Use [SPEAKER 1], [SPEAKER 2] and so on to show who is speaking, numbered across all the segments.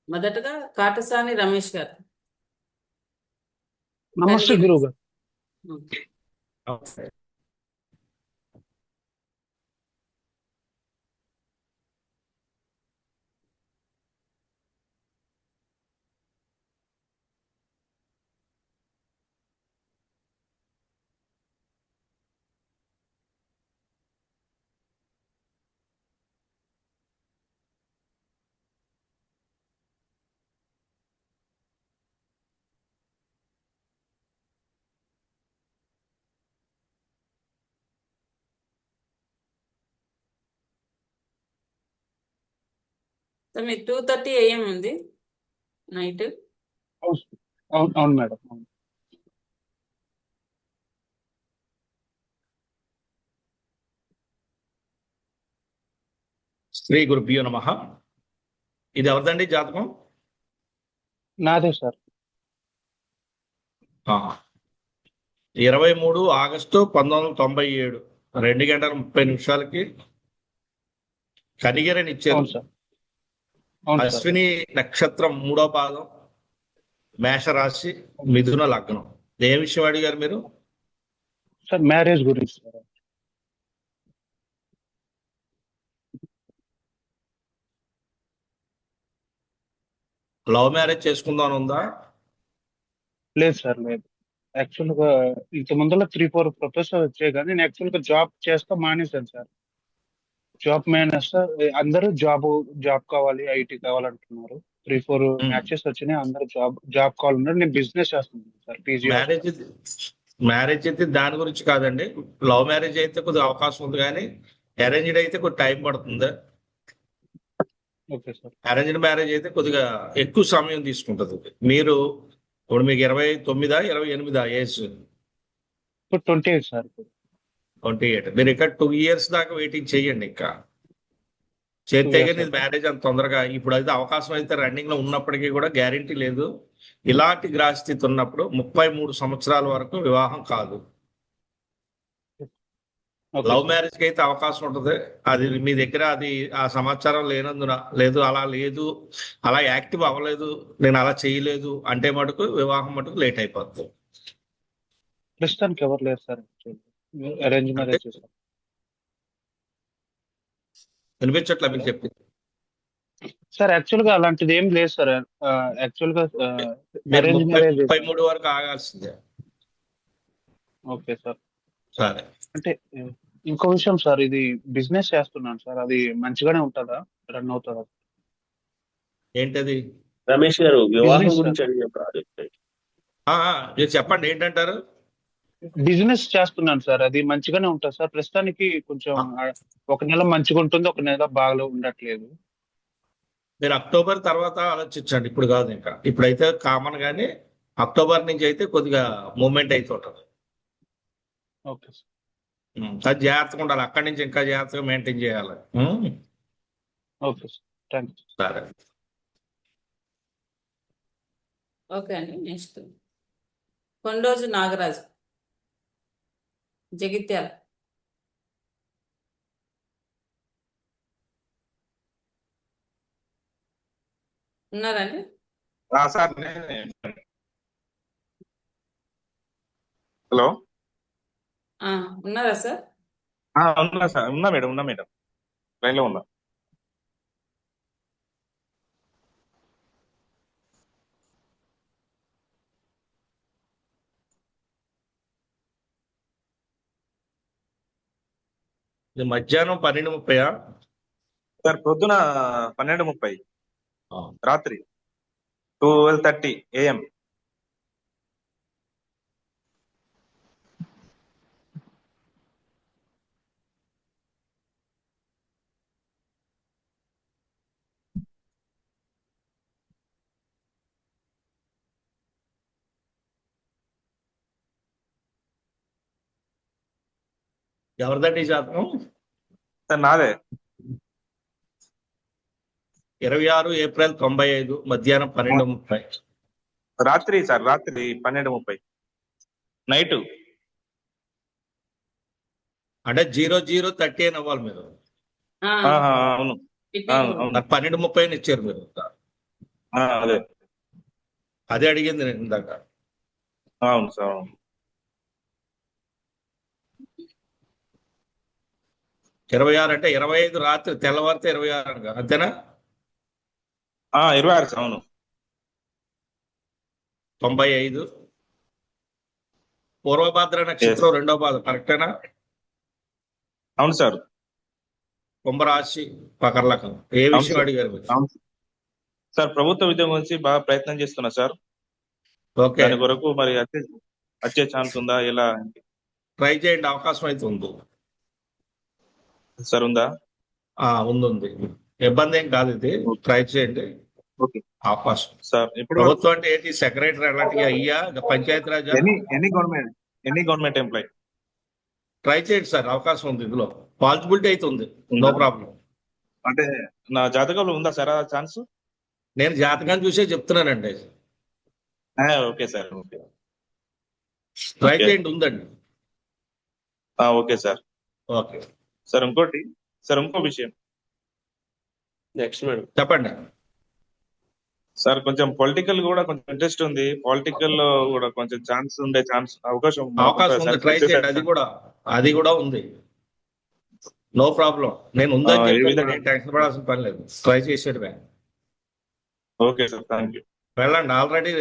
[SPEAKER 1] మొదటగా కాటసాని రమేష్ గారు.
[SPEAKER 2] నమస్తే
[SPEAKER 1] కనిగిరి.
[SPEAKER 2] గురువు గారు.
[SPEAKER 1] సో మీ 2:30 AM ఉంది నైట్.
[SPEAKER 2] అవును అవును అవును మేడం, అవును.
[SPEAKER 3] శ్రీ గురుభ్యో నమః. ఇది ఎవరిదండి జాతకం?
[SPEAKER 2] నాదే సార్.
[SPEAKER 3] 23 ఆగస్టు 1997 2:30 కనిగిరని ఇచ్చారు.
[SPEAKER 2] అవును సార్. అవును సార్.
[SPEAKER 3] అశ్విని నక్షత్రం 3వ పాదం, మేషరాశి, మిథున లగ్నం. ఏ విషయం అడిగారు మీరు?
[SPEAKER 2] సార్ మ్యారేజ్ గురించి సార్.
[SPEAKER 3] లవ్ మ్యారేజ్ చేసుకుందాం అని ఉందా?
[SPEAKER 2] లేదు సార్, లేదు. యాక్చువల్ గా ఇంత ముందర 3-4 ప్రొఫెసర్ వచ్చాయి, కానీ నేను యాక్చువల్ గా జాబ్ చేస్తా మానేశాను సార్. జాబ్ మానేస్తా. అందరూ జాబ్ కావాలి, ఐటీ కావాలంటున్నారు. 3-4 మ్యాచెస్ వచ్చినాయి, అందరూ జాబ్ కావాలన్నారు. నేను బిజినెస్ చేస్తున్నాను సార్, పీజీ
[SPEAKER 3] మ్యారేజ్ మ్యారేజ్ అయితే దాని గురించి కాదండి. లవ్ మ్యారేజ్ అయితే కొద్దిగా అవకాశం ఉంది, కానీ అరేంజ్డ్ అయితే కొద్ది టైం పడుతుంది.
[SPEAKER 2] Okay sir.
[SPEAKER 3] అరేంజ్డ్ మ్యారేజ్ అయితే కొద్దిగా ఎక్కువ సమయం తీసుకుంటుంది. మీరు ఇప్పుడు మీకు 29 28 ఏజ్?
[SPEAKER 2] ఇప్పుడు 28 సార్.
[SPEAKER 3] 28. మీరు ఇక్కడ 2 years దాకా వెయిటింగ్ చెయ్యండి. ఇంకా చేస్తే
[SPEAKER 2] 2 years
[SPEAKER 3] కానీ ఇది మ్యారేజ్ అంత తొందరగా ఇప్పుడు అయితే అవకాశం అయితే రన్నింగ్ లో ఉన్నప్పటికీ కూడా గ్యారంటీ లేదు. ఇలాంటి గ్రహస్థితి ఉన్నప్పుడు 33 సంవత్సరాల వరకు వివాహం కాదు. లవ్ మ్యారేజ్ కి అయితే అవకాశం ఉంటుంది. అది మీ దగ్గర అది ఆ సమాచారం లేనందున, లేదు అలా లేదు, అలా యాక్టివ్ అవ్వలేదు, నేను అలా చేయలేదు అంటే మటుకు వివాహం మటుకు లేట్ అయిపోతుంది.
[SPEAKER 2] ప్రస్తుతానికి ఎవరు లేరు సార్, అరేంజ్
[SPEAKER 3] అంటే
[SPEAKER 2] మ్యారేజ్ సార్.
[SPEAKER 3] వినిపించట్లే మీకు చెప్పింది.
[SPEAKER 2] సార్ యాక్చువల్ గా అలాంటిది ఏం లేదు సార్. యాక్చువల్ గా
[SPEAKER 3] మీరు
[SPEAKER 2] అరేంజ్ మ్యారేజ్
[SPEAKER 3] 33 వరకు ఆగాల్సిందే.
[SPEAKER 2] Okay sir.
[SPEAKER 3] సరే.
[SPEAKER 2] అంటే ఇంకో విషయం సార్, ఇది బిజినెస్ చేస్తున్నాను సార్, అది మంచిగానే ఉంటుందా, రన్ అవుతుందా?
[SPEAKER 3] ఏంటది?
[SPEAKER 4] రమేష్ గారు వివాహం
[SPEAKER 2] బిజినెస్
[SPEAKER 4] గురించి అడిగే ప్రాజెక్ట్.
[SPEAKER 3] మీరు చెప్పండి ఏంటంటారు?
[SPEAKER 2] బిజినెస్ చేస్తున్నాను సార్, అది మంచిగానే ఉంటుంది సార్. ప్రస్తుతానికి కొంచెం ఒక నెల మంచిగా ఉంటుంది, ఒక నెల బాగా ఉండట్లేదు.
[SPEAKER 3] మీరు అక్టోబర్ తర్వాత ఆలోచించండి, ఇప్పుడు కాదు. ఇంకా ఇప్పుడైతే కామన్ గానీ అక్టోబర్ నుంచి అయితే కొద్దిగా మూమెంట్ అయితే ఉంటుంది.
[SPEAKER 2] Okay sir.
[SPEAKER 3] అది జాగ్రత్తగా ఉండాలి. అక్కడి నుంచి ఇంకా జాగ్రత్తగా మెయింటైన్ చేయాలి.
[SPEAKER 2] Okay sir, thank you.
[SPEAKER 3] సరే.
[SPEAKER 1] ఓకే అండి. నెక్స్ట్ కొండోజు నాగరాజు, జగిత్యాల. ఉన్నారండి?
[SPEAKER 5] Sir hello.
[SPEAKER 1] ఉన్నారా సార్?
[SPEAKER 5] ఉన్నా సార్, ఉన్నా మేడం లైన్ లో ఉన్నా.
[SPEAKER 3] ఇది మధ్యాహ్నం 12:30.
[SPEAKER 5] సార్ పొద్దున 12:30, రాత్రి 12:30 AM.
[SPEAKER 3] ఎవరిదండి ఈ జాతకం?
[SPEAKER 5] సార్ నాదే.
[SPEAKER 3] 26 ఏప్రిల్ 95 మధ్యాహ్నం 12:30.
[SPEAKER 5] రాత్రి సార్, రాత్రి 12:30 నైట్.
[SPEAKER 3] అంటే 00:30 అని అవ్వాలి మీరు.
[SPEAKER 5] అవును. అవును.
[SPEAKER 3] నాకు 12:30 ఇచ్చారు మీరు.
[SPEAKER 5] అదే
[SPEAKER 3] అదే అడిగింది నేను ఇందాక.
[SPEAKER 5] అవును సార్ అవును.
[SPEAKER 3] 26 అంటే 25 రాత్రి తెల్లవారితే 26 అంతేనా?
[SPEAKER 5] 26 సార్ అవును.
[SPEAKER 3] 95 పూర్వభాద్ర
[SPEAKER 5] ఎస్
[SPEAKER 3] నక్షత్రం రెండో పాదం కరెక్టేనా?
[SPEAKER 5] అవును సార్
[SPEAKER 3] కుంభరాశి పకర్లకం. ఏ
[SPEAKER 5] అవును
[SPEAKER 3] విషయం
[SPEAKER 5] సార్
[SPEAKER 3] అడిగారు మీరు?
[SPEAKER 5] అవును సార్. ప్రభుత్వ ఉద్యోగం గురించి బాగా ప్రయత్నం చేస్తున్నా సార్.
[SPEAKER 3] ఓకే,
[SPEAKER 5] దాని కొరకు మరి వచ్చే ఛాన్స్ ఉందా ఎలా
[SPEAKER 3] ట్రై చేయండి, అవకాశం అయితే ఉంది.
[SPEAKER 5] సార్ ఉందా?
[SPEAKER 3] ఉంది. ఇబ్బంది ఏం కాదు, ఇది
[SPEAKER 5] ఓకే
[SPEAKER 3] ట్రై చేయండి,
[SPEAKER 5] ఓకే
[SPEAKER 3] అవకాశం.
[SPEAKER 5] సార్. ఇప్పుడు
[SPEAKER 3] ప్రభుత్వం అంటే ఏంటి? సెక్రటరీ అలాంటివి అయ్యా, పంచాయతీరాజా?
[SPEAKER 5] ఎనీ గవర్నమెంట్ ఎంప్లాయ్
[SPEAKER 3] ట్రై చేయండి సార్, అవకాశం ఉంది, ఇందులో పాసిబిలిటీ అయితే ఉంది. నో
[SPEAKER 5] ఉందా?
[SPEAKER 3] ప్రాబ్లం.
[SPEAKER 5] అంటే నా జాతకంలో ఉందా సార్ ఆ ఛాన్స్?
[SPEAKER 3] నేను జాతకాన్ని చూసే చెప్తున్నానండి.
[SPEAKER 5] Okay sir okay
[SPEAKER 3] try
[SPEAKER 5] okay
[SPEAKER 3] చేయండి, ఉందండి.
[SPEAKER 5] Okay sir.
[SPEAKER 3] ఓకే,
[SPEAKER 5] సార్ ఇంకో విషయం
[SPEAKER 4] నెక్స్ట్ మేడం.
[SPEAKER 3] చెప్పండి.
[SPEAKER 5] సార్, కొంచెం పొలిటికల్ కూడా కొంచెం ఇంట్రెస్ట్ ఉంది. పొలిటికల్ లో కూడా కొంచెం అవకాశం
[SPEAKER 3] అవకాశం ఉంది, ట్రై చేయండి. అది కూడా ఉంది. No problem. నేను ఉందని
[SPEAKER 5] ఏ
[SPEAKER 3] చెప్పాను,
[SPEAKER 5] విధంగా?
[SPEAKER 3] నేను టెన్షన్ పడాల్సిన పని లేదు. ట్రై చేసేటమే.
[SPEAKER 5] Okay sir, thank you.
[SPEAKER 3] వెళ్ళండి, ఆల్రెడీ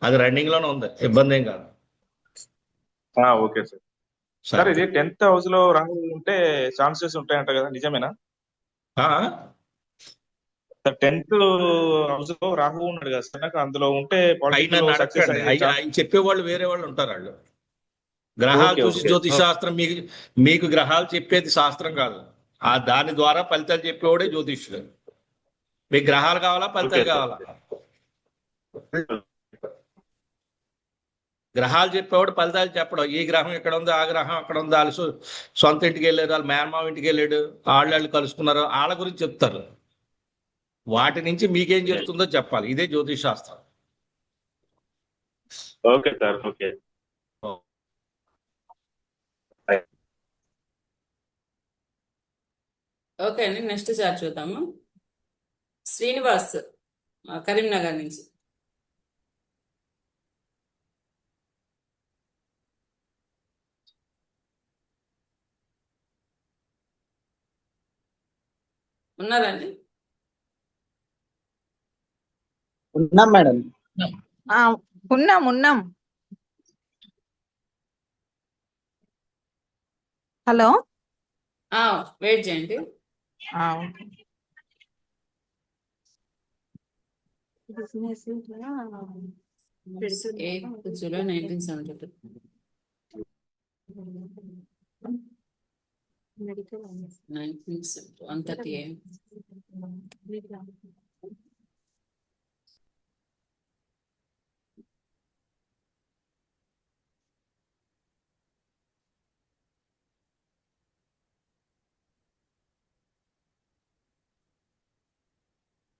[SPEAKER 3] అది రన్నింగ్ లోనే ఉంది, ఇబ్బంది ఏం కాదు.
[SPEAKER 5] Okay sir. సార్,
[SPEAKER 3] సరే.
[SPEAKER 5] ఇది 10th హౌస్ లో రాహు ఉంటే ఛాన్సెస్ ఉంటాయంట కదా, నిజమేనా?
[SPEAKER 3] ఆ?
[SPEAKER 5] సార్, 10th హౌస్ లో రాహు ఉన్నాడు కదా సార్, నాకు అందులో ఉంటే
[SPEAKER 3] అయి
[SPEAKER 5] పాలిటిక్స్ లో
[SPEAKER 3] నన్ను
[SPEAKER 5] సక్సెస్
[SPEAKER 3] అడగండి,
[SPEAKER 5] అయ్యే ఛాన్స్.
[SPEAKER 3] ఆయన చెప్పేవాళ్ళు వేరే వాళ్ళు ఉంటారు. వాళ్ళు గ్రహాలు
[SPEAKER 5] ఓకే
[SPEAKER 3] చూసి
[SPEAKER 5] ఓకే
[SPEAKER 3] జ్యోతిష్ శాస్త్రం, మీకు గ్రహాలు చెప్పేది శాస్త్రం కాదు. దాని ద్వారా ఫలితాలు చెప్పేవాడే జ్యోతిష్యుడు. మీకు గ్రహాలు కావాలా,
[SPEAKER 5] ఓకే
[SPEAKER 3] ఫలితాలు
[SPEAKER 5] సార్.
[SPEAKER 3] కావాలా? గ్రహాలు చెప్పేవాడు ఫలితాలు చెప్పడం. ఈ గ్రహం ఇక్కడ ఉంది, ఆ గ్రహం అక్కడ ఉంది, వాళ్ళు సొంత ఇంటికి వెళ్ళారు, వాళ్ళ మేనమావ ఇంటికి వెళ్ళాడు, వాళ్ళు కలుసుకున్నారు, వాళ్ళ గురించి చెప్తారు. వాటి నుంచి మీకేం చెప్తుందో చెప్పాలి. ఇదే జ్యోతిష్ శాస్త్రం.
[SPEAKER 5] Okay sir okay.
[SPEAKER 1] ఓకే అండి, నెక్స్ట్ చార్ట్ చూద్దాము. శ్రీనివాస్ కరీంనగర్ నుంచి. ఉన్నారండి?
[SPEAKER 2] ఉన్నాం మేడం.
[SPEAKER 6] ఆ, ఉన్నాం. హలో.
[SPEAKER 1] వెయిట్ చేయండి.
[SPEAKER 6] Okay. Business
[SPEAKER 1] 8 July 1972.
[SPEAKER 6] Medical
[SPEAKER 1] 1:30 AM.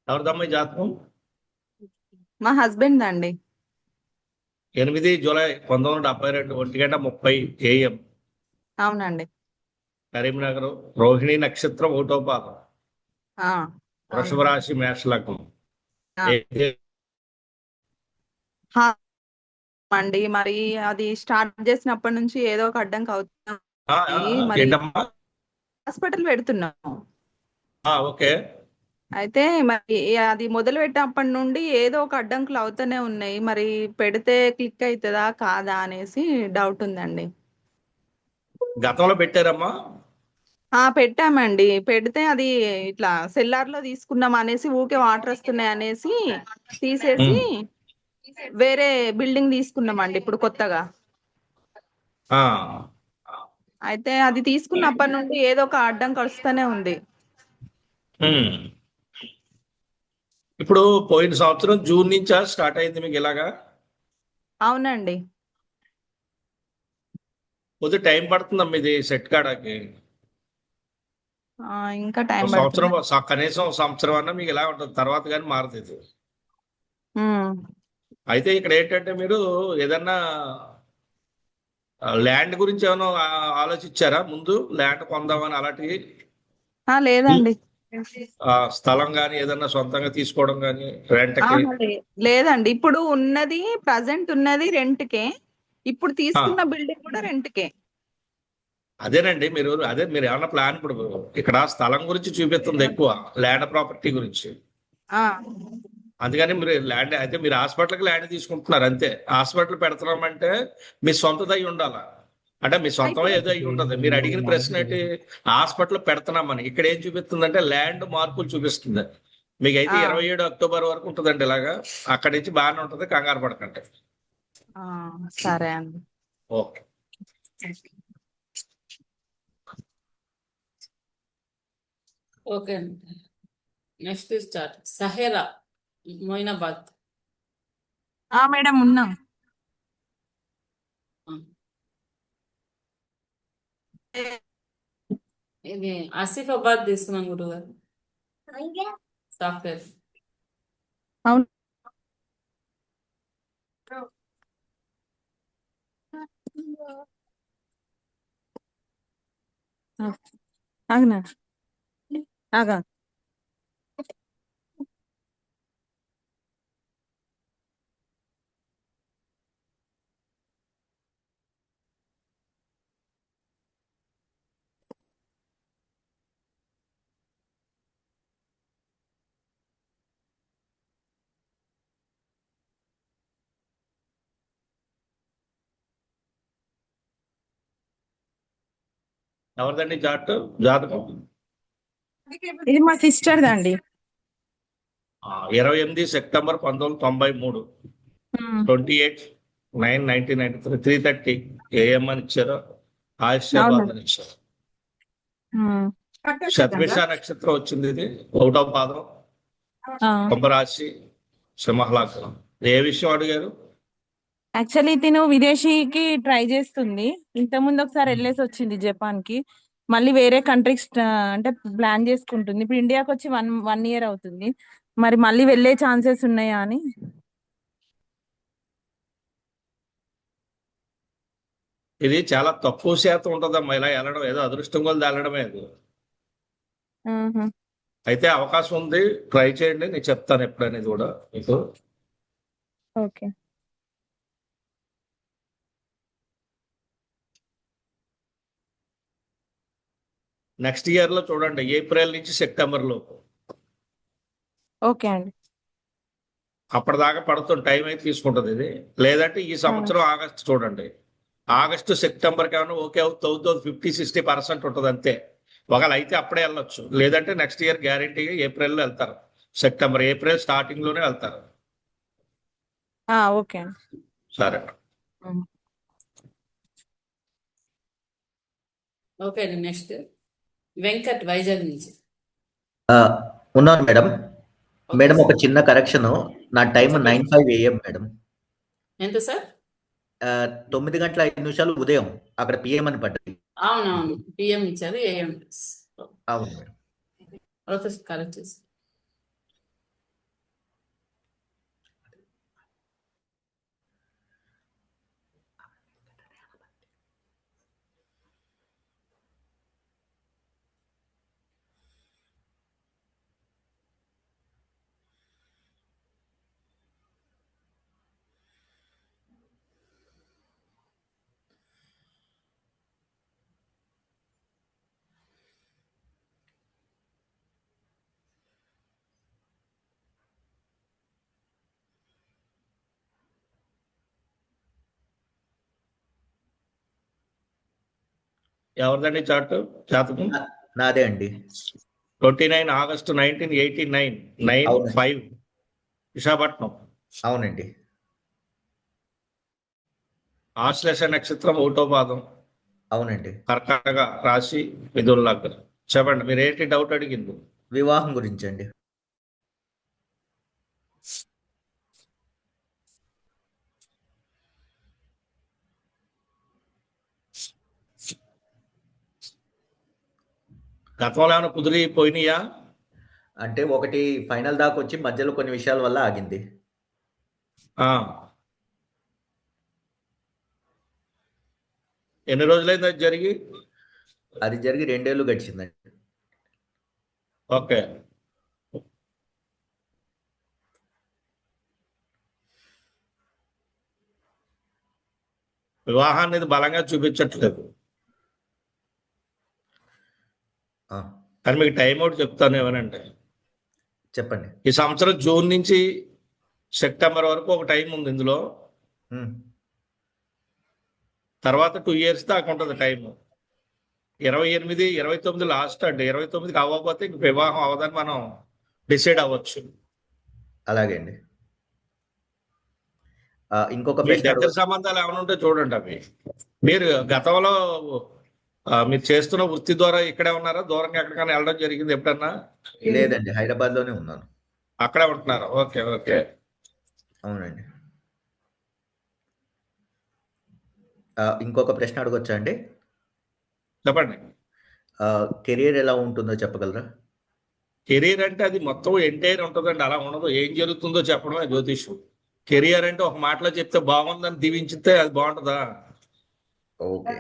[SPEAKER 3] ఎవరిదమ్మా ఈ జాతకం?
[SPEAKER 6] మా హస్బెండ్ అండి.
[SPEAKER 3] 8 జూలై 1972 1:30 AM.
[SPEAKER 6] అవునండి.
[SPEAKER 3] కరీంనగర్. రోహిణి నక్షత్రం 1వ పాదం.
[SPEAKER 6] ఆ,
[SPEAKER 3] వృషభ రాశి, మేష లగ్నం.
[SPEAKER 6] ఆ. అండి, మరి అది స్టార్ట్ చేసినప్పటి నుంచి ఏదో ఒక అడ్డంకి అవుతుంది. మరి
[SPEAKER 3] ఏంటమ్మా?
[SPEAKER 6] హాస్పిటల్ పెడుతున్నాం.
[SPEAKER 3] ఓకే.
[SPEAKER 6] అయితే మరి అది మొదలు పెట్టినప్పటి నుండి ఏదో ఒక అడ్డంకులు అవుతూనే ఉన్నాయి. మరి పెడితే క్లిక్ అవుతుందా కాదా అనేసి డౌట్ ఉందండి.
[SPEAKER 3] గతంలో పెట్టారమ్మా?
[SPEAKER 6] పెట్టామండి. పెడితే అది ఇట్లా సెల్లార్ లో తీసుకున్నాం అనేసి ఊకే వాటర్ వస్తున్నాయి అనేసి తీసేసి వేరే బిల్డింగ్ తీసుకున్నామండి ఇప్పుడు కొత్తగా. అయితే అది తీసుకున్నప్పటి నుండి ఏదో ఒక అడ్డంకి వస్తూనే ఉంది.
[SPEAKER 3] ఇప్పుడు పోయిన సంవత్సరం జూన్ నుంచా స్టార్ట్ అయింది మీకు ఇలాగా?
[SPEAKER 6] అవునండి.
[SPEAKER 3] కొద్ది టైం పడుతుందమ్మా ఇది సెట్ కావడానికి.
[SPEAKER 6] ఇంకా టైం
[SPEAKER 3] సంవత్సరం,
[SPEAKER 6] పడుతుంది.
[SPEAKER 3] కనీసం సంవత్సరం అన్నా మీకు ఇలా ఉంటుంది, తర్వాత కానీ మారుతుంది.
[SPEAKER 6] ఉమ్.
[SPEAKER 3] అయితే ఇక్కడ ఏంటంటే మీరు ఏదన్నా ల్యాండ్ గురించి ఏమైనా ఆలోచించారా ముందు? ల్యాండ్ కొందామని అలాంటివి?
[SPEAKER 6] లేదండి.
[SPEAKER 3] స్థలం కానీ ఏదన్నా సొంతంగా తీసుకోవడం కానీ రెంట్కి?
[SPEAKER 6] ఆహా, లేదండి, ఇప్పుడు ఉన్నది ప్రజెంట్ ఉన్నది రెంట్కే, ఇప్పుడు తీసుకున్న బిల్డింగ్ కూడా రెంట్కే.
[SPEAKER 3] అదేనండి, మీరు ఏమన్నా ప్లాన్ ఇప్పుడు ఇక్కడ స్థలం గురించి చూపిస్తుంది ఎక్కువ, ల్యాండ్ ప్రాపర్టీ గురించి.
[SPEAKER 6] ఆ,
[SPEAKER 3] అందుకని మీరు ల్యాండ్ అయితే మీరు హాస్పిటల్కి ల్యాండ్ తీసుకుంటున్నారు అంతే. హాస్పిటల్ పెడుతున్నామంటే మీ సొంతదై ఉండాలా, అంటే మీ సొంతం ఏదో అయి ఉండదు. మీరు అడిగిన ప్రశ్న ఏంటి, హాస్పిటల్ పెడుతున్నామని. ఇక్కడ ఏం చూపిస్తుందంటే ల్యాండ్ మార్పులు చూపిస్తుంది. మీకు అయితే 27 అక్టోబర్ వరకు ఉంటుందండి ఇలాగా. అక్కడి నుంచి బాగానే ఉంటుంది, కంగారు పడకండి.
[SPEAKER 6] సరే అండి.
[SPEAKER 3] ఓకే.
[SPEAKER 1] ఓకే అండి. Next start. సహేరా, మొయినాబాద్.
[SPEAKER 6] మేడం ఉన్నాం.
[SPEAKER 1] ఇది ఆసిఫాబాద్ తీసుకున్నాం గురుగారు, సాఫ్ట్వేర్.
[SPEAKER 6] అవును. ఆగనా ఆగా.
[SPEAKER 3] ఎవరిదండి జాతకం?
[SPEAKER 6] ఇది మా సిస్టర్ దండి.
[SPEAKER 3] 28 సెప్టెంబర్ 1993, 28/9/1993, 3:30 AM అని ఇచ్చారు. ఆయుష్యాబాద్ అని ఇచ్చారు. శతభిష నక్షత్రం వచ్చింది. ఇది 1వ పాదం, కుంభరాశి, సింహలగ్నం. ఏ విషయం అడిగారు?
[SPEAKER 7] యాక్చువల్లీ తిను విదేశీకి ట్రై చేస్తుంది. ఇంతకుముందు ఒకసారి వెళ్ళేసి వచ్చింది జపాన్ కి. మళ్ళీ వేరే కంట్రీస్ అంటే ప్లాన్ చేసుకుంటుంది. ఇప్పుడు ఇండియాకి వచ్చి వన్ ఇయర్ అవుతుంది. మరి మళ్ళీ వెళ్ళే ఛాన్సెస్ ఉన్నాయా అని.
[SPEAKER 3] ఇది చాలా తక్కువ శాతం ఉంటుందమ్మా ఇలా వెళ్ళడం. ఏదో అదృష్టం కొద్ది వెళ్ళడమే అది. అయితే అవకాశం ఉంది, ట్రై చేయండి. నేను చెప్తాను ఎప్పుడనేది కూడా మీకు.
[SPEAKER 7] ఓకే.
[SPEAKER 3] నెక్స్ట్ ఇయర్ లో చూడండి, ఏప్రిల్ నుంచి సెప్టెంబర్ లోపు.
[SPEAKER 7] ఓకే అండి.
[SPEAKER 3] అప్పటిదాకా పడుతుంది, టైం అయితే తీసుకుంటుంది ఇది. లేదంటే ఈ సంవత్సరం ఆగస్టు చూడండి. ఆగస్టు సెప్టెంబర్ ఏమైనా ఓకే అవుతుంది, 50-60% ఉంటుంది అంతే. ఒకవేళ అయితే అప్పుడే వెళ్ళొచ్చు, లేదంటే నెక్స్ట్ ఇయర్ గ్యారంటీగా ఏప్రిల్లో వెళ్తారు. ఏప్రిల్ స్టార్టింగ్ లోనే వెళ్తారు.
[SPEAKER 7] ఓకే అండి.
[SPEAKER 3] సరే.
[SPEAKER 1] ఓకే అండి. నెక్స్ట్ వెంకట్, వైజాగ్ నుంచి.
[SPEAKER 8] ఉన్నాను మేడం.
[SPEAKER 1] ఓకే
[SPEAKER 8] మేడం ఒక
[SPEAKER 1] సార్.
[SPEAKER 8] చిన్న కరెక్షన్. నా టైం
[SPEAKER 1] చెప్పండి.
[SPEAKER 8] 9:05 AM మేడం.
[SPEAKER 1] ఎంత సార్?
[SPEAKER 8] 9:05 ఉదయం. అక్కడ PM అని పడ్డది.
[SPEAKER 1] అవునవును, పిఎం ఇచ్చారు, ఏఎం.
[SPEAKER 8] అవును మేడం.
[SPEAKER 1] ఓకే, కరెక్ట్ చేసి.
[SPEAKER 3] ఎవరిదండి జాతకం?
[SPEAKER 8] నాదే అండి.
[SPEAKER 3] 29 ఆగస్టు 1989, 9/5, విశాఖపట్నం.
[SPEAKER 8] అవునండి.
[SPEAKER 3] ఆశ్లేష నక్షత్రం 1వ పాదం,
[SPEAKER 8] అవునండి.
[SPEAKER 3] కర్కాటక రాశి, మిథున లగ్నం. చెప్పండి, మీరు ఏంటి డౌట్ అడిగింది?
[SPEAKER 8] వివాహం గురించి అండి.
[SPEAKER 3] గతంలో ఏమైనా కుదిరిపోయినాయా?
[SPEAKER 8] అంటే ఒకటి ఫైనల్ దాకా వచ్చి మధ్యలో కొన్ని విషయాల వల్ల ఆగింది.
[SPEAKER 3] ఎన్ని రోజులైంది అది జరిగి?
[SPEAKER 8] అది జరిగి 2 ఏళ్ళు గడిచిందండి.
[SPEAKER 3] ఓకే. వివాహాన్ని ఇది బలంగా చూపించట్లేదు.
[SPEAKER 8] ఆ,
[SPEAKER 3] కానీ మీకు టైం ఒకటి చెప్తాను ఏమనంటే,
[SPEAKER 8] చెప్పండి.
[SPEAKER 3] ఈ సంవత్సరం జూన్ నుంచి సెప్టెంబర్ వరకు ఒక టైం ఉంది ఇందులో.
[SPEAKER 8] ఉమ్,
[SPEAKER 3] తర్వాత 2 years దాకా ఉంటుంది టైము. 28, 29 లాస్ట్ అండి. 29కి అవ్వకపోతే ఇంక వివాహం అవ్వదని మనం డిసైడ్ అవ్వచ్చు.
[SPEAKER 8] అలాగే అండి. ఇంకొక
[SPEAKER 3] మీ
[SPEAKER 8] ప్రశ్న
[SPEAKER 3] దగ్గర సంబంధాలు ఏమైనా ఉంటే చూడండి అవి. మీరు గతంలో మీరు చేస్తున్న వృత్తి ద్వారా ఇక్కడే ఉన్నారా? దూరంగా ఎక్కడికైనా వెళ్ళడం జరిగింది ఎప్పుడన్నా?
[SPEAKER 8] లేదండి, హైదరాబాద్ లోనే ఉన్నాను.
[SPEAKER 3] అక్కడే ఉంటున్నారు. Okay, okay.
[SPEAKER 8] అవునండి. ఇంకొక ప్రశ్న అడగొచ్చా అండి?
[SPEAKER 3] చెప్పండి.
[SPEAKER 8] కెరియర్ ఎలా ఉంటుందో చెప్పగలరా?
[SPEAKER 3] కెరీర్ అంటే అది మొత్తం ఎంటైర్ ఉంటుందండి. అలా ఉండదు. ఏం జరుగుతుందో చెప్పడమే జ్యోతిష్యం. కెరియర్ అంటే ఒక మాటలో చెప్తే బాగుందని దీవించితే అది బాగుంటుందా?
[SPEAKER 8] ఓకే.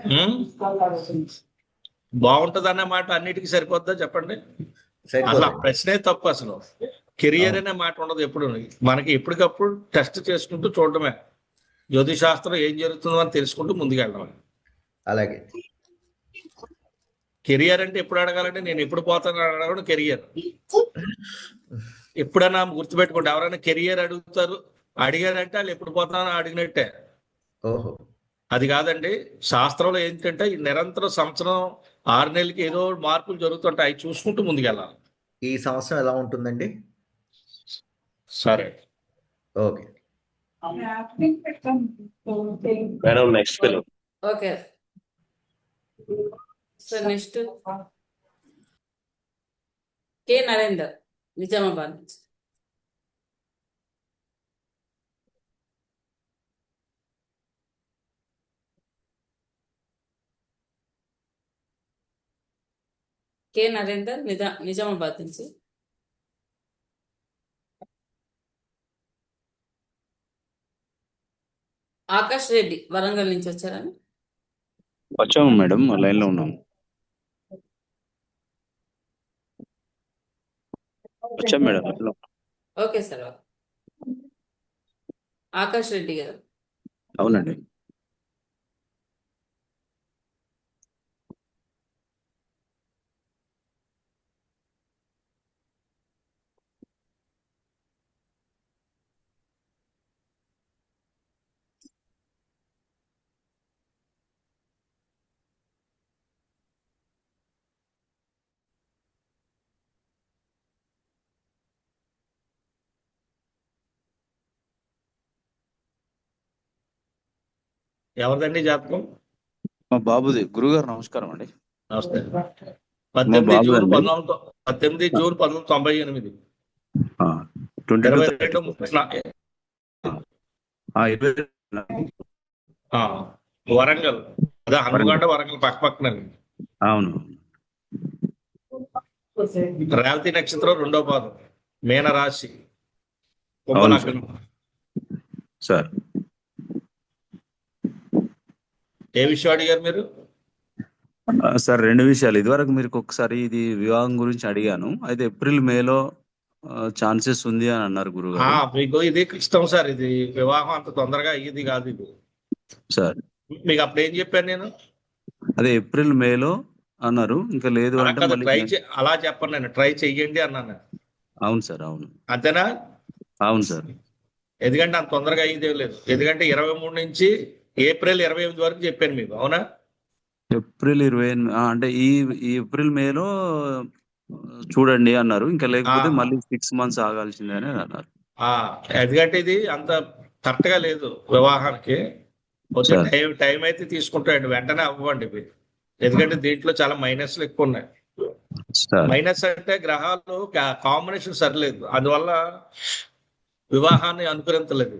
[SPEAKER 3] బాగుంటుంది అనే మాట అన్నిటికీ సరిపోద్దా చెప్పండి? అసలు ఆ
[SPEAKER 8] సరిపోతుంది.
[SPEAKER 3] ప్రశ్నే తప్పు. అసలు కెరియర్ అనే మాట ఉండదు ఎప్పుడు. మనకి ఎప్పటికప్పుడు టెస్ట్ చేసుకుంటూ చూడడమే. జ్యోతిష్ శాస్త్రం ఏం జరుగుతుందో అని తెలుసుకుంటూ ముందుకెళ్ళడం.
[SPEAKER 8] అలాగే.
[SPEAKER 3] కెరియర్ అంటే ఎప్పుడు అడగాలంటే నేను ఎప్పుడు పోతాను అడగడం కెరియర్. ఎప్పుడైనా గుర్తుపెట్టుకోండి, ఎవరైనా కెరియర్ అడుగుతారు, అడిగారంటే వాళ్ళు ఎప్పుడు పోతానో అడిగినట్టే.
[SPEAKER 8] ఓహో.
[SPEAKER 3] అది కాదండి. శాస్త్రంలో ఏంటంటే ఈ నిరంతరం సంవత్సరం 6 నెలలకి ఏదో మార్పులు జరుగుతుంటాయి. అవి చూసుకుంటూ ముందుకెళ్ళాలి.
[SPEAKER 8] ఈ సంవత్సరం ఎలా ఉంటుందండి?
[SPEAKER 3] సరే.
[SPEAKER 8] ఓకే.
[SPEAKER 4] మేడం నెక్స్ట్ పిల్లలు.
[SPEAKER 1] Okay sir. Next K Narender, Nizamabad నుంచి. కె నరేందర్, నిజామాబాద్ నుంచి. ఆకాష్ రెడ్డి, వరంగల్ నుంచి వచ్చారని.
[SPEAKER 9] వచ్చాము మేడం, లైన్ లో ఉన్నాము. వచ్చాం madam.
[SPEAKER 1] Okay sir. Akash Reddy గారు.
[SPEAKER 9] అవునండి.
[SPEAKER 3] ఎవరిదండి జాతకం?
[SPEAKER 9] మా బాబుది. గురుగారు నమస్కారం అండి.
[SPEAKER 3] నమస్తే.
[SPEAKER 9] మా
[SPEAKER 3] 18
[SPEAKER 9] బాబు
[SPEAKER 3] జూన్
[SPEAKER 9] అండి.
[SPEAKER 3] 1998.
[SPEAKER 9] 22
[SPEAKER 3] వరంగల్. అదే హనుమకొండ, వరంగల్ పక్క పక్కన.
[SPEAKER 9] అవును.
[SPEAKER 3] రేవతి నక్షత్రం 2వ పాదం, మీన రాశి,
[SPEAKER 9] అవును
[SPEAKER 3] కుంభలగ్నం.
[SPEAKER 9] సార్.
[SPEAKER 3] ఏ విషయం అడిగారు మీరు?
[SPEAKER 9] సార్ 2 విషయాలు. ఇదివరకు మీరు ఒకసారి ఇది వివాహం గురించి అడిగాను. అయితే ఏప్రిల్ మేలో ఛాన్సెస్ ఉంది అని అన్నారు గురుగారు.
[SPEAKER 3] మీకు ఇది కష్టం సార్. ఇది వివాహం అంత తొందరగా అయ్యేది కాదు ఇది
[SPEAKER 9] సార్.
[SPEAKER 3] మీకు అప్పుడు ఏం చెప్పాను నేను?
[SPEAKER 9] అదే ఏప్రిల్ మేలో అన్నారు. ఇంకా లేదు
[SPEAKER 3] అలా
[SPEAKER 9] అంటే
[SPEAKER 3] కాదు,
[SPEAKER 9] మళ్ళీ.
[SPEAKER 3] అలా చెప్పను నేను. ట్రై చెయ్యండి అన్నాను.
[SPEAKER 9] అవును సార్. అవును.
[SPEAKER 3] అంతేనా?
[SPEAKER 9] అవును సార్.
[SPEAKER 3] ఎందుకంటే అంత తొందరగా అయ్యేదే లేదు. ఎందుకంటే 23 నుంచి ఏప్రిల్ 28 వరకు చెప్పాను మీకు. అవునా?
[SPEAKER 9] ఏప్రిల్ 28 అంటే ఈ ఏప్రిల్ మేలో చూడండి అన్నారు. ఇంకా లేకపోతే మళ్ళీ 6 months ఆగాల్సిందే అని అన్నారు.
[SPEAKER 3] ఎందుకంటే ఇది అంత కరెక్ట్ గా లేదు వివాహానికి. కొంచెం
[SPEAKER 9] సార్.
[SPEAKER 3] టైం అయితే తీసుకుంటాయండి. వెంటనే అవ్వండి ఇవి. ఎందుకంటే దీంట్లో చాలా మైనస్లు ఎక్కువ ఉన్నాయి.
[SPEAKER 9] సార్.
[SPEAKER 3] మైనస్ అంటే గ్రహాలు కాంబినేషన్ సరిలేదు, అందువల్ల వివాహాన్ని అనుకరించలేదు.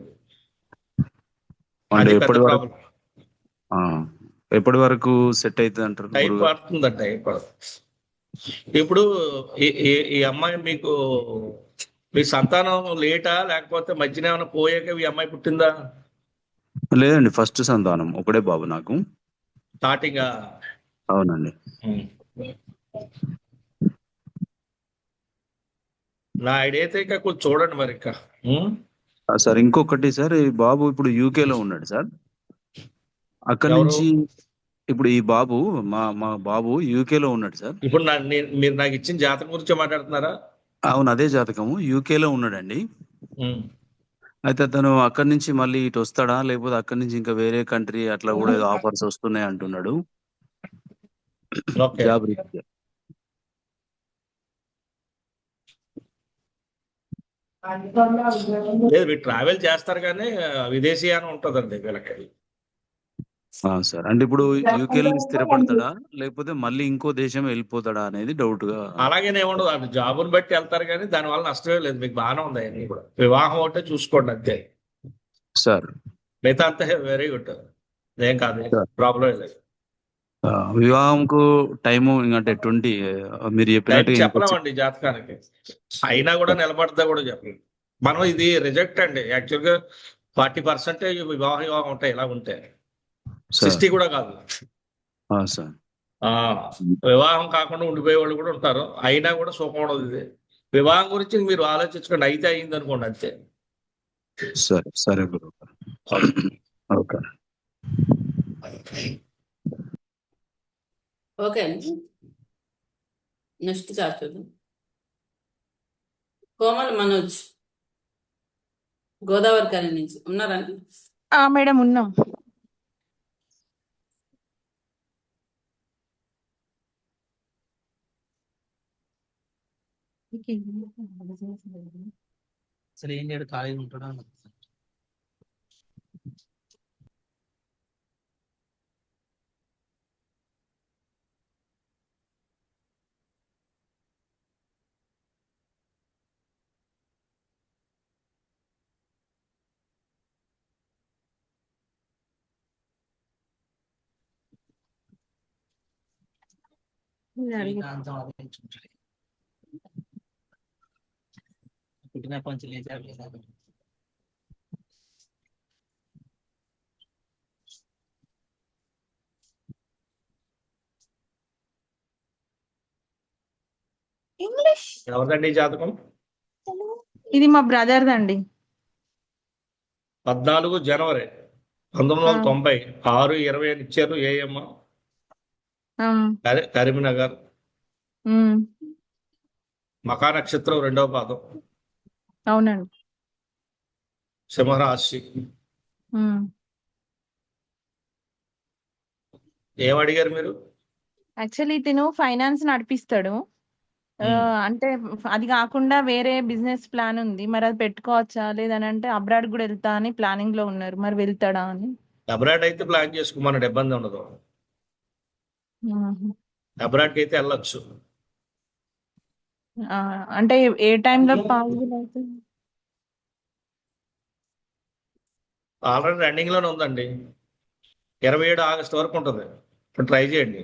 [SPEAKER 9] అంటే
[SPEAKER 3] అది పెద్ద
[SPEAKER 9] ఎప్పటి వరకు
[SPEAKER 3] ప్రాబ్లం.
[SPEAKER 9] ఎప్పటి వరకు సెట్ అవుతుంది అంటారు?
[SPEAKER 3] టైం పడుతుందంట. ఇప్పుడు ఈ అమ్మాయి మీకు, మీ సంతానం లేటా లేకపోతే మధ్యన ఏమైనా పోయాక ఈ అమ్మాయి పుట్టిందా?
[SPEAKER 9] లేదండి, ఫస్ట్ సంతానం ఒకడే బాబు నాకు.
[SPEAKER 3] స్టార్టింగ్.
[SPEAKER 9] అవునండి.
[SPEAKER 3] నా ఐడియా అయితే ఇంకా కొంచెం చూడండి మరి ఇంకా. ఉం?
[SPEAKER 9] సార్ ఇంకొకటి సార్, ఈ బాబు ఇప్పుడు యూకేలో ఉన్నాడు సార్. అక్కడి
[SPEAKER 3] ఎవరు
[SPEAKER 9] నుంచి ఇప్పుడు ఈ బాబు మా బాబు యూకేలో ఉన్నాడు సార్.
[SPEAKER 3] ఇప్పుడు మీరు నాకు ఇచ్చిన జాతకం గురించి మాట్లాడుతున్నారా?
[SPEAKER 9] అవును, అదే జాతకము. యూకేలో ఉన్నాడండి.
[SPEAKER 3] ఉం.
[SPEAKER 9] అయితే అతను అక్కడి నుంచి మళ్ళీ ఇటు వస్తాడా, లేకపోతే అక్కడి నుంచి ఇంకా వేరే కంట్రీ అట్లా కూడా ఏదో ఆఫర్స్ వస్తున్నాయి అంటున్నాడు
[SPEAKER 3] ఓకే.
[SPEAKER 9] జాబ్ రీత్యా.
[SPEAKER 3] లేదు, మీరు ట్రావెల్ చేస్తారు కానీ విదేశీయానం ఉంటుందండి వీళ్ళకి.
[SPEAKER 9] సార్ అంటే ఇప్పుడు యూకేలో స్థిరపడతాడా, లేకపోతే మళ్ళీ ఇంకో దేశం వెళ్ళిపోతాడా అనేది డౌట్ గా.
[SPEAKER 3] అలాగేనే ఉండదు, అది జాబుని బట్టి వెళ్తారు కానీ దానివల్ల నష్టమే లేదు, మీకు బాగానే ఉంది అన్ని కూడా. వివాహం ఒకటే చూసుకోండి అంతే,
[SPEAKER 9] సార్
[SPEAKER 3] మిగతా అంతా వెరీ గుడ్, ఏం కాదు,
[SPEAKER 9] సార్
[SPEAKER 3] ప్రాబ్లం లేదు.
[SPEAKER 9] వివాహంకు టైము అంటే 20 మీరు
[SPEAKER 3] టైం
[SPEAKER 9] చెప్పినట్టుగా ఇంకా
[SPEAKER 3] చెప్పలేమండి జాతకానికి, అయినా కూడా నిలబడతా కూడా చెప్పలేదు. మనం ఇది రిజెక్ట్ అండి యాక్చువల్గా. 40% వివాహం ఉంటాయి ఇలా ఉంటే,
[SPEAKER 9] సార్
[SPEAKER 3] 60 కూడా కాదు.
[SPEAKER 9] సార్
[SPEAKER 3] ఆ వివాహం కాకుండా ఉండిపోయే వాళ్ళు కూడా ఉంటారు, అయినా కూడా సుఖం ఉండదు. ఇది వివాహం గురించి మీరు ఆలోచించుకోండి, అయితే అయింది అనుకోండి అంతే.
[SPEAKER 9] సరే సరే గురువు గారు. ఓకే.
[SPEAKER 1] ఓకే అండి, నెక్స్ట్ చార్ట్ చూద్దాం. కోమల్ మనోజ్, గోదావరి కని నుంచి ఉన్నారండి?
[SPEAKER 6] మేడం ఉన్నాం.
[SPEAKER 10] అసలు ఏం చేయడు, ఖాళీగా ఉంటాడా? జీవితాంతం అదే చూడాలి. పుట్టినప్పటి నుంచి లేచారు లేదా?
[SPEAKER 6] ఇంగ్లీష్
[SPEAKER 3] ఎవరిదండి ఈ జాతకం?
[SPEAKER 6] ఇది మా బ్రదర్ దండి.
[SPEAKER 3] 14 జనవరి 1990, 6:20 అని ఇచ్చారు. ఏఎం కరీంనగర్. మకా నక్షత్రం 2వ పాదం,
[SPEAKER 6] అవునండి.
[SPEAKER 3] సింహరాశి. ఏం అడిగారు మీరు?
[SPEAKER 6] యాక్చువల్లీ తిను ఫైనాన్స్ నడిపిస్తాడు. అంటే అది కాకుండా వేరే బిజినెస్ ప్లాన్ ఉంది, మరి అది పెట్టుకోవచ్చా లేదని అంటే అబ్రాడ్ కూడా వెళ్తా అని ప్లానింగ్ లో ఉన్నారు, మరి వెళ్తాడా అని.
[SPEAKER 3] అబ్రాడ్ అయితే ప్లాన్ చేసుకోమన్నాడు, ఇబ్బంది ఉండదు. అబ్రాడ్కి అయితే వెళ్ళొచ్చు.
[SPEAKER 6] అంటే ఏ టైంలో పాసిబుల్ అవుతుంది?
[SPEAKER 3] ఆల్రెడీ రన్నింగ్ లోనే ఉందండి, 27 ఆగస్టు వరకు ఉంటుంది. ఇప్పుడు ట్రై చేయండి,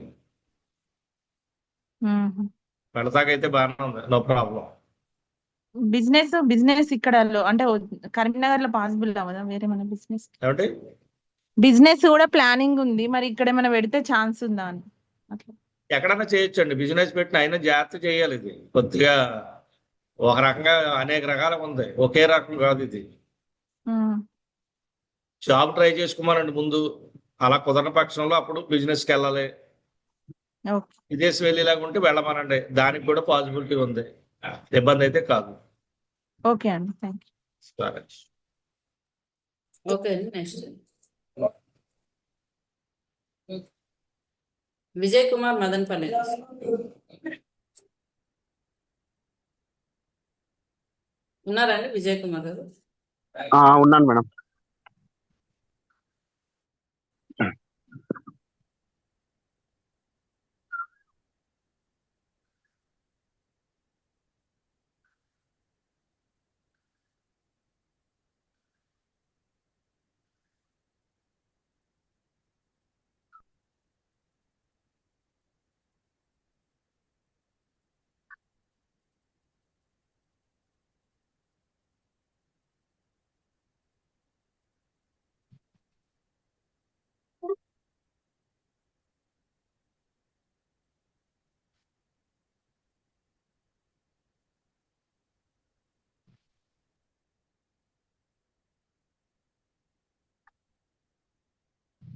[SPEAKER 3] పెడతాకైతే బాగానే ఉంది, నో ప్రాబ్లం.
[SPEAKER 6] బిజినెస్ ఇక్కడ అంటే కరీంనగర్ లో పాసిబుల్ అవ్వదా వేరే మన బిజినెస్?
[SPEAKER 3] ఏమంటే
[SPEAKER 6] బిజినెస్ కూడా ప్లానింగ్ ఉంది, మరి ఇక్కడ ఏమైనా పెడితే ఛాన్స్ ఉందా అని అట్లా.
[SPEAKER 3] ఎక్కడన్నా చేయొచ్చండి, బిజినెస్ పెట్టిన అయినా జాగ్రత్త చేయాలి. ఇది కొద్దిగా ఒక రకంగా అనేక రకాలుగా ఉంది, ఒకే రకం కాదు ఇది. జాబ్ ట్రై చేసుకోమనండి ముందు, అలా కుదరని పక్షంలో అప్పుడు బిజినెస్కి వెళ్ళాలి. విదేశం వెళ్ళేలాగా ఉంటే వెళ్ళమనండి, దానికి కూడా పాసిబిలిటీ ఉంది, ఇబ్బంది అయితే కాదు.
[SPEAKER 6] ఓకే అండి, థ్యాంక్ యూ.
[SPEAKER 3] సరే.
[SPEAKER 1] ఓకే అండి, నెక్స్ట్ విజయ్ కుమార్ మదన్పల్లి. ఉన్నారండి విజయ్ కుమార్ గారు?
[SPEAKER 11] ఉన్నాను మేడం.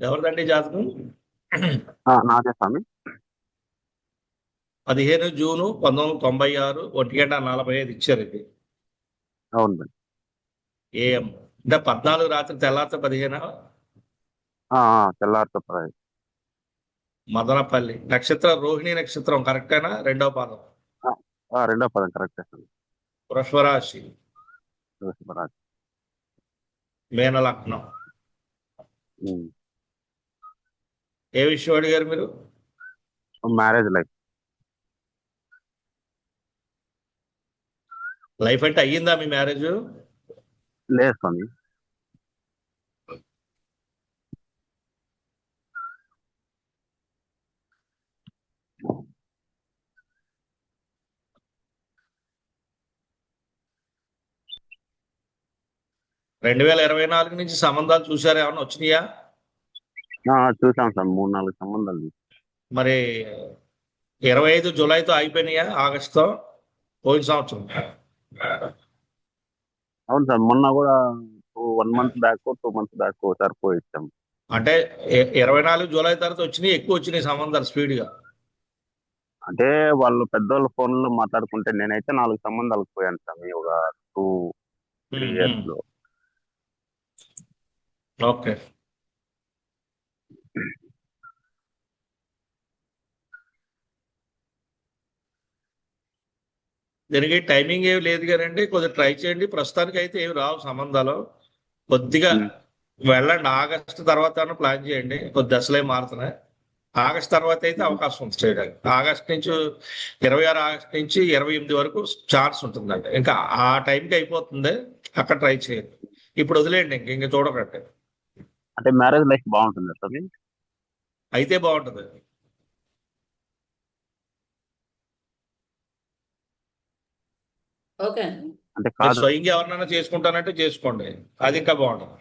[SPEAKER 3] ఎవరిదండి జాతకం?
[SPEAKER 11] నాదే స్వామి.
[SPEAKER 3] 15 జూను 1996 1:45 ఇచ్చారు ఇది
[SPEAKER 11] అవును మేడం.
[SPEAKER 3] ఏఎం. అంటే 14 రాత్రి తెల్లారితే 15
[SPEAKER 11] తెల్లారితో 15.
[SPEAKER 3] మదనపల్లి నక్షత్రం రోహిణి నక్షత్రం కరెక్టేనా? రెండవ పాదం
[SPEAKER 11] రెండో పదం కరెక్ట్ స్వామి.
[SPEAKER 3] వృషభ రాశి
[SPEAKER 11] శుభరాత్రి.
[SPEAKER 3] మీన లగ్నం.
[SPEAKER 11] ఉమ్.
[SPEAKER 3] ఏ విషయం అడిగారు మీరు?
[SPEAKER 11] Marriage life.
[SPEAKER 3] లైఫ్ అంటే అయ్యిందా మీ మ్యారేజ్?
[SPEAKER 11] లేదు స్వామి.
[SPEAKER 3] రెండు 2024 నుంచి సంబంధాలు చూసారా? ఏమన్నా వచ్చినాయా?
[SPEAKER 11] చూసాం స్వామి, 3-4 సంబంధాలు చూసాం.
[SPEAKER 3] మరి 25 జూలైతో అయిపోయినాయా? ఆగస్టుతో పోయిన సంవత్సరం.
[SPEAKER 11] అవును సార్, మొన్న కూడా 1 month బ్యాక్ 2 months బ్యాక్ ఒకసారి పోయి ఇచ్చాం.
[SPEAKER 3] అంటే 24 జూలై తర్వాత వచ్చినాయి, ఎక్కువ వచ్చినాయి సంబంధాలు స్పీడ్గా.
[SPEAKER 11] అంటే వాళ్ళు పెద్దవాళ్ళ ఫోన్లో మాట్లాడుకుంటే నేనైతే 4 సంబంధాలకు పోయాను స్వామి, ఒక 2-3 years లో.
[SPEAKER 3] ఓకే. దీనికి టైమింగ్ ఏమి లేదు కానండి, కొద్దిగా ట్రై చేయండి. ప్రస్తుతానికి అయితే ఏమి రావు సంబంధాలు. కొద్దిగా వెళ్ళండి, ఆగస్టు తర్వాత ప్లాన్ చేయండి. కొద్ది దశలే మారుతున్నాయి. ఆగస్ట్ తర్వాత అయితే అవకాశం ఉంది చేయడానికి. ఆగస్ట్ నుంచి 26 ఆగస్ట్ నుంచి 28 వరకు ఛాన్స్ ఉంటుందండి. ఇంకా ఆ టైంకి అయిపోతుంది, అక్కడ ట్రై చేయండి. ఇప్పుడు వదిలేయండి, ఇంక చూడకండి.
[SPEAKER 11] అంటే మ్యారేజ్ లైఫ్ బాగుంటుంది స్వామి.
[SPEAKER 3] అయితే బాగుంటుంది.
[SPEAKER 1] ఓకే.
[SPEAKER 11] అంటే
[SPEAKER 3] మీరు
[SPEAKER 11] కాదు,
[SPEAKER 3] స్వయంగా ఎవరినైనా చేసుకుంటానంటే చేసుకోండి, అది ఇంకా బాగుంటుంది.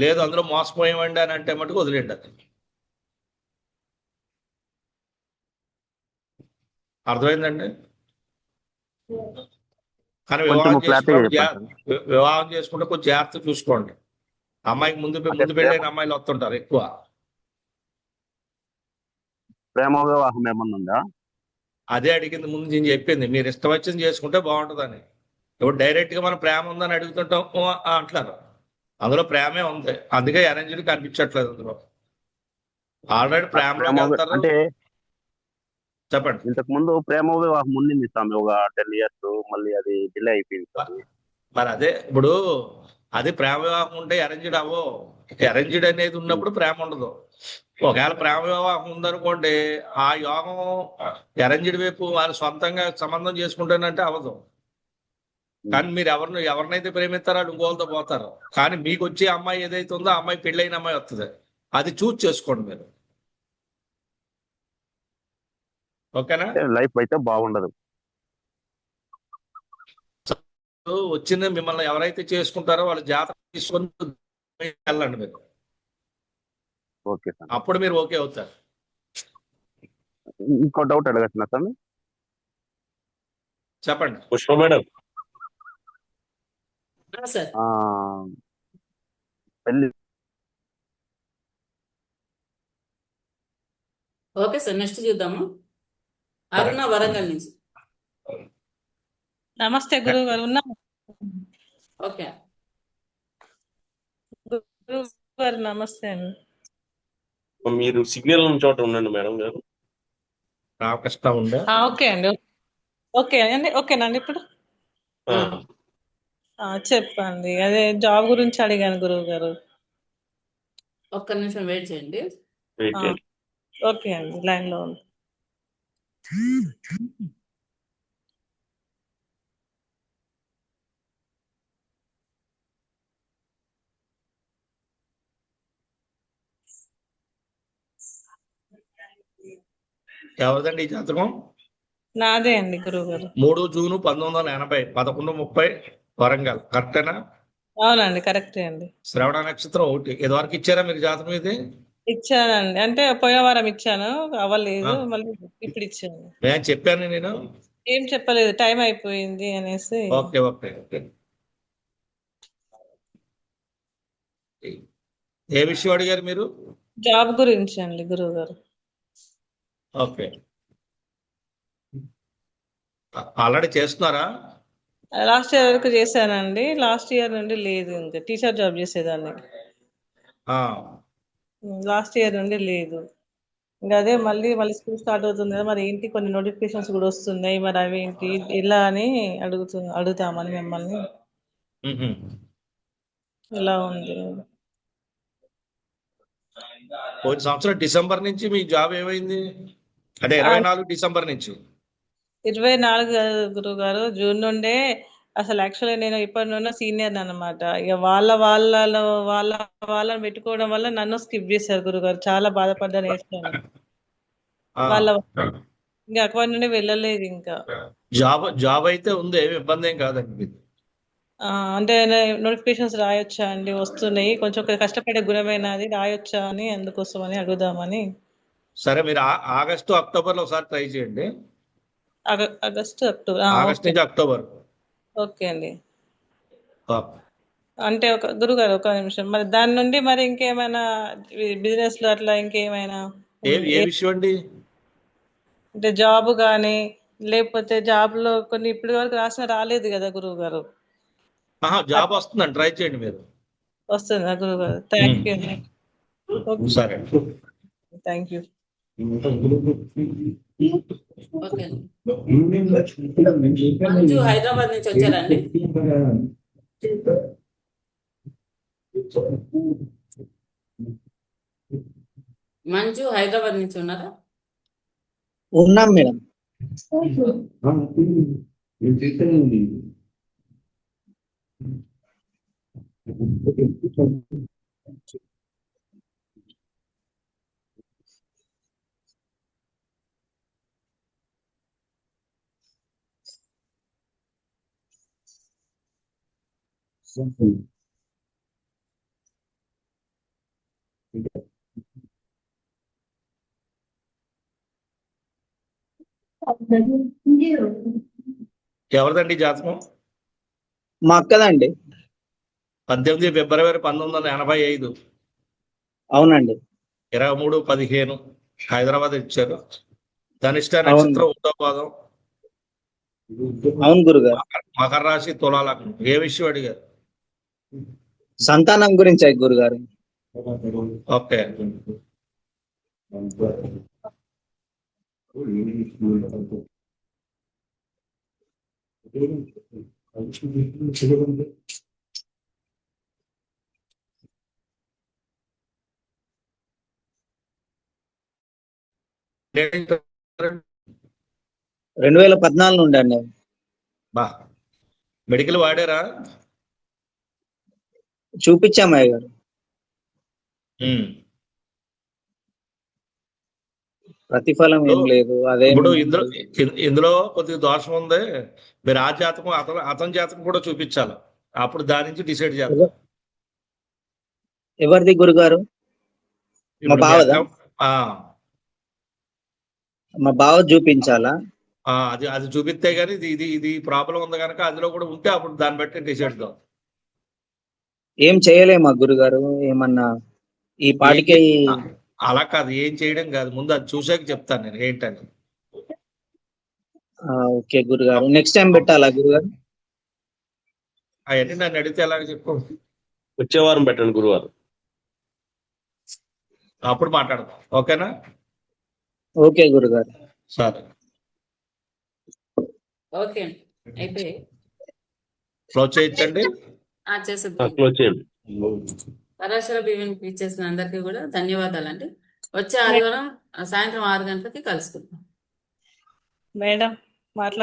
[SPEAKER 3] లేదు అందులో మోసపోయామండి అని అంటే మటుకు వదిలేండి. అది అర్థమైందండి. కానీ వివాహం చేసుకుంటే కొంచెం జాగ్రత్త చూసుకోండి. అమ్మాయికి ముందు పెళ్ళైన అమ్మాయిలు వస్తుంటారు ఎక్కువ.
[SPEAKER 11] ప్రేమ వివాహం ఏమన్నా ఉందా?
[SPEAKER 3] అదే అడిగింది ముందు నేను చెప్పింది, మీరు ఇష్టం వచ్చింది చేసుకుంటే బాగుంటుందని. ఇప్పుడు డైరెక్ట్ గా మనం ప్రేమ ఉందని అడుగుతుంటాం అంటున్నారు. అందులో ప్రేమే ఉంది, అందుకే అరేంజ్డ్ కనిపించట్లేదు. అందులో ఆల్రెడీ ప్రేమలోకి వెళ్తారు.
[SPEAKER 11] అంటే
[SPEAKER 3] చెప్పండి.
[SPEAKER 11] ఇంతకు ముందు ప్రేమ వివాహం ఉండింది స్వామి, ఒక 10 years, మళ్ళీ అది డిలే అయిపోయింది స్వామి.
[SPEAKER 3] మరి అదే ఇప్పుడు అది ప్రేమ వివాహం ఉంటే అరేంజ్డ్ అవ్వో. అరేంజ్డ్ అనేది ఉన్నప్పుడు ప్రేమ ఉండదు. ఒకవేళ ప్రేమ వివాహం ఉందనుకోండి, ఆ యోగం అరేంజ్డ్ వైపు వాళ్ళు సొంతంగా సంబంధం చేసుకుంటానంటే అవ్వదు. కానీ మీరు ఎవరినైతే ప్రేమిస్తారో వాళ్ళు ఇంకోళ్ళతో పోతారు. కానీ మీకు వచ్చే అమ్మాయి ఏదైతే ఉందో ఆ అమ్మాయి పెళ్ళైన అమ్మాయి వస్తుంది, అది చూస్ చేసుకోండి మీరు. ఓకేనా?
[SPEAKER 11] లైఫ్ అయితే బాగుండదు.
[SPEAKER 3] వచ్చింది మిమ్మల్ని ఎవరైతే చేసుకుంటారో వాళ్ళ జాతకం తీసుకొని వెళ్ళండి మీరు.
[SPEAKER 11] Okay sir.
[SPEAKER 3] అప్పుడు మీరు ఓకే అవుతారు.
[SPEAKER 11] ఇంకో డౌట్ అడగచ్చునా సార్?
[SPEAKER 3] చెప్పండి.
[SPEAKER 4] Pushpa madam,
[SPEAKER 1] sir.
[SPEAKER 11] పెళ్లి.
[SPEAKER 1] ఓకే సార్, నెక్స్ట్ చూద్దాము. అరుణ వరంగల్ నుంచి.
[SPEAKER 12] నమస్తే గురువు గారు. ఉన్నా.
[SPEAKER 1] ఓకే
[SPEAKER 12] గురువు గారు నమస్తే అండి.
[SPEAKER 4] మీరు సిగ్నల్ ఉన్న చోట ఉండండి మేడం గారు.
[SPEAKER 3] రామకృష్ణ ఉందా?
[SPEAKER 12] ఓకే అండి. ఓకే అండి. ఓకేనండి ఇప్పుడు చెప్పండి. అదే జాబ్ గురించి అడిగాను గురువు గారు.
[SPEAKER 1] ఒక్క నిమిషం వెయిట్ చేయండి.
[SPEAKER 12] ఓకే అండి, లైన్ లో ఉంది.
[SPEAKER 3] ఎవరిదండి ఈ జాతకం?
[SPEAKER 12] నాదే అండి గురువు గారు.
[SPEAKER 3] 3 జూను 1980 11:30 వరంగల్ కరెక్టేనా?
[SPEAKER 12] అవునండి, కరెక్టే అండి.
[SPEAKER 3] శ్రవణ నక్షత్రం 1. ఇదివరకు ఇచ్చారా మీరు జాతకం ఇది?
[SPEAKER 12] ఇచ్చానండి, అంటే పోయే వారం ఇచ్చాను, అవ్వలేదు. మళ్ళీ ఇప్పుడు ఇచ్చాను.
[SPEAKER 3] నేను చెప్పాను, నేను
[SPEAKER 12] ఏం చెప్పలేదు, టైం అయిపోయింది అనేసి.
[SPEAKER 3] Okay okay okay. ఏ విషయం అడిగారు మీరు?
[SPEAKER 12] జాబ్ గురించి అండి గురువు గారు.
[SPEAKER 3] ఓకే, ఆల్రెడీ చేస్తున్నారా?
[SPEAKER 12] లాస్ట్ ఇయర్ వరకు చేశానండి. లాస్ట్ ఇయర్ నుండి లేదు, ఇంకా టీచర్ జాబ్ చేసేదాన్ని.
[SPEAKER 3] ఆ,
[SPEAKER 12] లాస్ట్ ఇయర్ నుండి లేదు. ఇంకా అదే మళ్ళీ స్కూల్ స్టార్ట్ అవుతుంది కదా, మరి ఏంటి కొన్ని నోటిఫికేషన్స్ కూడా వస్తున్నాయి, మరి అవి ఏంటి ఎలా అని అడుగుతామని మిమ్మల్ని.
[SPEAKER 3] మ్హూ.
[SPEAKER 12] ఎలా ఉంది?
[SPEAKER 3] పోయిన సంవత్సరం డిసెంబర్ నుంచి మీ జాబ్ ఏమైంది? అంటే 24 డిసెంబర్ నుంచి.
[SPEAKER 12] 24 గురువు గారు, జూన్ నుండే. అసలు యాక్చువల్గా నేను ఇప్పటి నుండి సీనియర్ అన్నమాట. ఇక వాళ్ళని పెట్టుకోవడం వల్ల నన్ను స్కిప్ చేశారు గురుగారు. చాలా బాధపడ్డా నేర్చుకున్నాను.
[SPEAKER 3] ఆ,
[SPEAKER 12] వాళ్ళ ఇంకా అక్కడి నుండి వెళ్ళలేదు ఇంకా.
[SPEAKER 3] జాబ్ అయితే ఉంది, ఏమి ఇబ్బంది ఏం కాదండి.
[SPEAKER 12] అంటే నోటిఫికేషన్స్ రాయొచ్చా అండి? వస్తున్నాయి, కొంచెం కష్టపడే గుణమైనది, రాయొచ్చా అని, అందుకోసమని అడుగుదామని.
[SPEAKER 3] సరే, మీరు ఆగస్టు అక్టోబర్లో ఒకసారి ట్రై చేయండి.
[SPEAKER 12] August October.
[SPEAKER 3] ఆగస్ట్
[SPEAKER 12] ఓకే,
[SPEAKER 3] నుంచి అక్టోబర్.
[SPEAKER 12] ఓకే అండి.
[SPEAKER 3] ఆ,
[SPEAKER 12] అంటే గురుగారు ఒక నిమిషం, మరి దాని నుండి మరి ఇంకేమైనా బిజినెస్ లో అట్లా ఇంకేమైనా
[SPEAKER 3] ఏ విషయం అండి?
[SPEAKER 12] అంటే జాబ్ కానీ, లేకపోతే జాబ్ లో కొన్ని ఇప్పటి వరకు రాలేదు కదా గురువు గారు.
[SPEAKER 3] జాబ్ వస్తుందండి, ట్రై చేయండి మీరు.
[SPEAKER 12] వస్తుందా గురువు గారు? Thank you.
[SPEAKER 3] సరే,
[SPEAKER 12] థ్యాంక్ యూ.
[SPEAKER 1] ఓకే అండి. మంజు హైదరాబాద్ నుంచి వచ్చారండి. మంజు హైదరాబాద్ నుంచి ఉన్నారా?
[SPEAKER 10] ఉన్నాం మేడం.
[SPEAKER 3] ఎవరిదండి జాతకం?
[SPEAKER 10] మా అక్కదండి.
[SPEAKER 3] 18 ఫిబ్రవరి 1985,
[SPEAKER 10] అవునండి.
[SPEAKER 3] 23:15 హైదరాబాద్ ఇచ్చారు. ధనిష్ట
[SPEAKER 10] అవును.
[SPEAKER 3] నక్షత్రం, ఉత్తర పాదం,
[SPEAKER 10] అవును గురుగారు.
[SPEAKER 3] మకర రాశి, తులా లగ్నం. ఏ విషయం అడిగారు?
[SPEAKER 10] సంతానం గురించి గురుగారు.
[SPEAKER 3] ఓకే, డేట్
[SPEAKER 10] 2014 నుండి అండి.
[SPEAKER 3] బా, మెడికల్ వాడారా?
[SPEAKER 10] చూపించామయ్య గారు. ప్రతిఫలం ఏం లేదు. అదే
[SPEAKER 3] ఇప్పుడు ఇందులో కొద్దిగా దోషం ఉంది. మీరు ఆ జాతకం, అతని జాతకం కూడా చూపించాలి. అప్పుడు దాని నుంచి డిసైడ్ చేద్దాం.
[SPEAKER 10] ఎవరిది గురుగారు? మా
[SPEAKER 3] ఇప్పుడు
[SPEAKER 10] బావదా? మా బావ చూపించాలా?
[SPEAKER 3] అది చూపిస్తే గానీ ఇది ప్రాబ్లం ఉంది కనుక అందులో కూడా ఉంటే అప్పుడు దాన్ని బట్టి డిసైడ్ చేద్దాం.
[SPEAKER 10] ఏం చేయలేమా గురుగారు? ఏమన్నా ఈ పాటికే
[SPEAKER 3] అలా కాదు, ఏం చేయడం కాదు, ముందు అది చూసాక చెప్తాను నేను ఏంటని.
[SPEAKER 10] ఓకే గురుగారు, నెక్స్ట్ టైం పెట్టాలా గురుగారు?
[SPEAKER 3] అవన్నీ నన్ను అడిగితే ఎలాగ చెప్పు.
[SPEAKER 4] వచ్చే వారం పెట్టండి గురువారం.
[SPEAKER 3] అప్పుడు మాట్లాడదాం, ఓకేనా?
[SPEAKER 10] ఓకే గురుగారు.
[SPEAKER 3] సరే,
[SPEAKER 1] ఓకే అండి, అయిపోయి
[SPEAKER 3] క్లోజ్ చేయించండి.
[SPEAKER 1] చేసేద్దాం.
[SPEAKER 4] క్లోజ్ చేయండి.
[SPEAKER 1] పరాశర బియ్యానికి ఇచ్చేసిన అందరికీ కూడా ధన్యవాదాలండి. వచ్చే ఆదివారం సాయంత్రం 6 గంటలకి కలుసుకుందాం.
[SPEAKER 12] మేడం మాట్లాడ